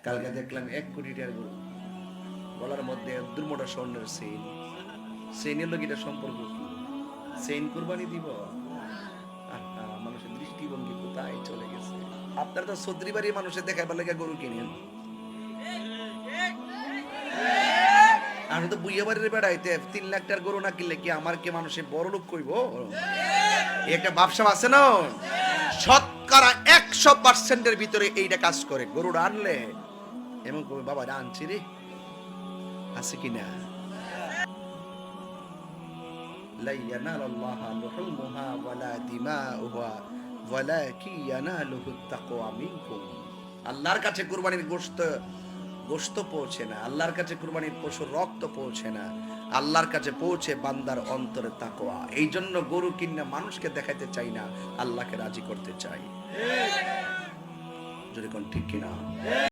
কালকে দেখলাম 1 কোটি টাকার গরু, গলার মধ্যে দুর্মোটা স্বর্ণের চেইনের লোক, এটা সম্পর্ক কি? চেইন কুরবানি দিব? মানুষের দৃষ্টিভঙ্গি কোথায় চলে গেছে। আপনারা তো চৌধুরী বাড়ির মানুষের দেখাবার লেগে গরু কিনেন, আমি তো বুইয়া বাড়ির বেড়াইতে 3 লাখ টাকার গরু না কিনলে কি আমার কে মানুষে বড় লোক কইব? একটা ব্যবসা আছে না, শতকরা 100% ভিতরে এইটা কাজ করে। গরুটা আনলে এমন কবে, বাবা আনছি রে, আছে কিনা? লা ইয়ানালাল্লাহা লুহুমুহা ওয়ালা দিমাউহা ওয়ালাকিন ইয়ানালুহুত তাকওয়া মিনকুম। আল্লাহর কাছে কুরবানির গোশত পৌঁছে না, আল্লাহর কাছে কুরবানির পশুর রক্ত পৌঁছে না, আল্লাহর কাছে পৌঁছে বান্দার অন্তরে তাকওয়া। এই জন্য গরু কিনা মানুষকে দেখাইতে চাই না, আল্লাহকে রাজি করতে চাই। যদি কোন ঠিক কিনা?